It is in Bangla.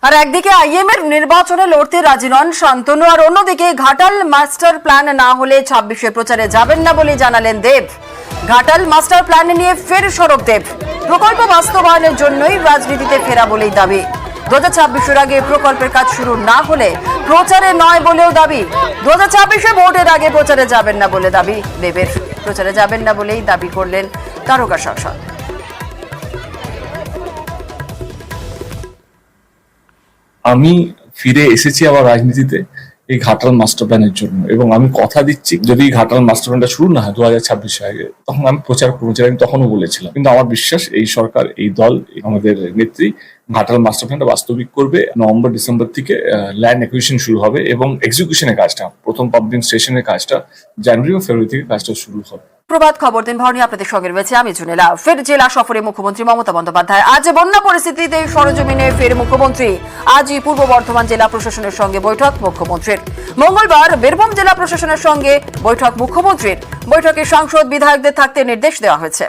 আর একদিকে আইএম এর নির্বাচনে লড়তে রাজি নন শান্তনু, আর অন্যদিকে ঘাটাল মাস্টার প্ল্যান না হলে 26-এ প্রচারে যাবেন না বলে জানালেন দেব। ঘাটাল মাস্টার প্ল্যান নিয়ে ফের সরব দেব। প্রকল্প বাস্তবায়নের জন্যই রাজনীতিতে ফেরা বলেই দাবি। 2026-এর আগে প্রকল্পের কাজ শুরু না হলে প্রচারে নয় বলেও দাবি। 2026-এ ভোটের আগে প্রচারে যাবেন না বলে দাবি দেবের। প্রচারে যাবেন না বলেই দাবি করলেন তারকা সাংসদ। আমি ফিরে এসেছি আবার রাজনীতিতে এই ঘাটাল মাস্টার প্ল্যানের জন্য, এবং আমি কথা দিচ্ছি যদি ঘাটাল মাস্টার প্ল্যানটা শুরু না হয় 2026 আগে, তখন আমি প্রচার করবো, যেটা আমি তখনও বলেছিলাম। কিন্তু আমার বিশ্বাস এই সরকার, এই দল, আমাদের নেত্রী ঘাটাল মাস্টার প্ল্যানটা বাস্তবিক করবে। নভেম্বর ডিসেম্বর থেকে ল্যান্ড অ্যাকুইজিশন শুরু হবে এবং এক্সিকিউশনের কাজটা, প্রথম পাম্পিং স্টেশনের কাজটা জানুয়ারি ও ফেব্রুয়ারি থেকে কাজটা শুরু হবে। প্রভাত খবর দিন ভর নিয়ে আপনাদের সঙ্গে রয়েছে আমি জুনেলা। ফের জেলা সফরে মুখ্যমন্ত্রী মমতা বন্দ্যোপাধ্যায়। আজ বন্যা পরিস্থিতিতে সরজমিনে ফের মুখ্যমন্ত্রী। আজই পূর্ব বর্ধমান জেলা প্রশাসনের সঙ্গে বৈঠক মুখ্যমন্ত্রীর। মঙ্গলবার বীরভূম জেলা প্রশাসনের সঙ্গে বৈঠক মুখ্যমন্ত্রীর। বৈঠকে সাংসদ বিধায়কদের থাকতে নির্দেশ দেওয়া হয়েছে।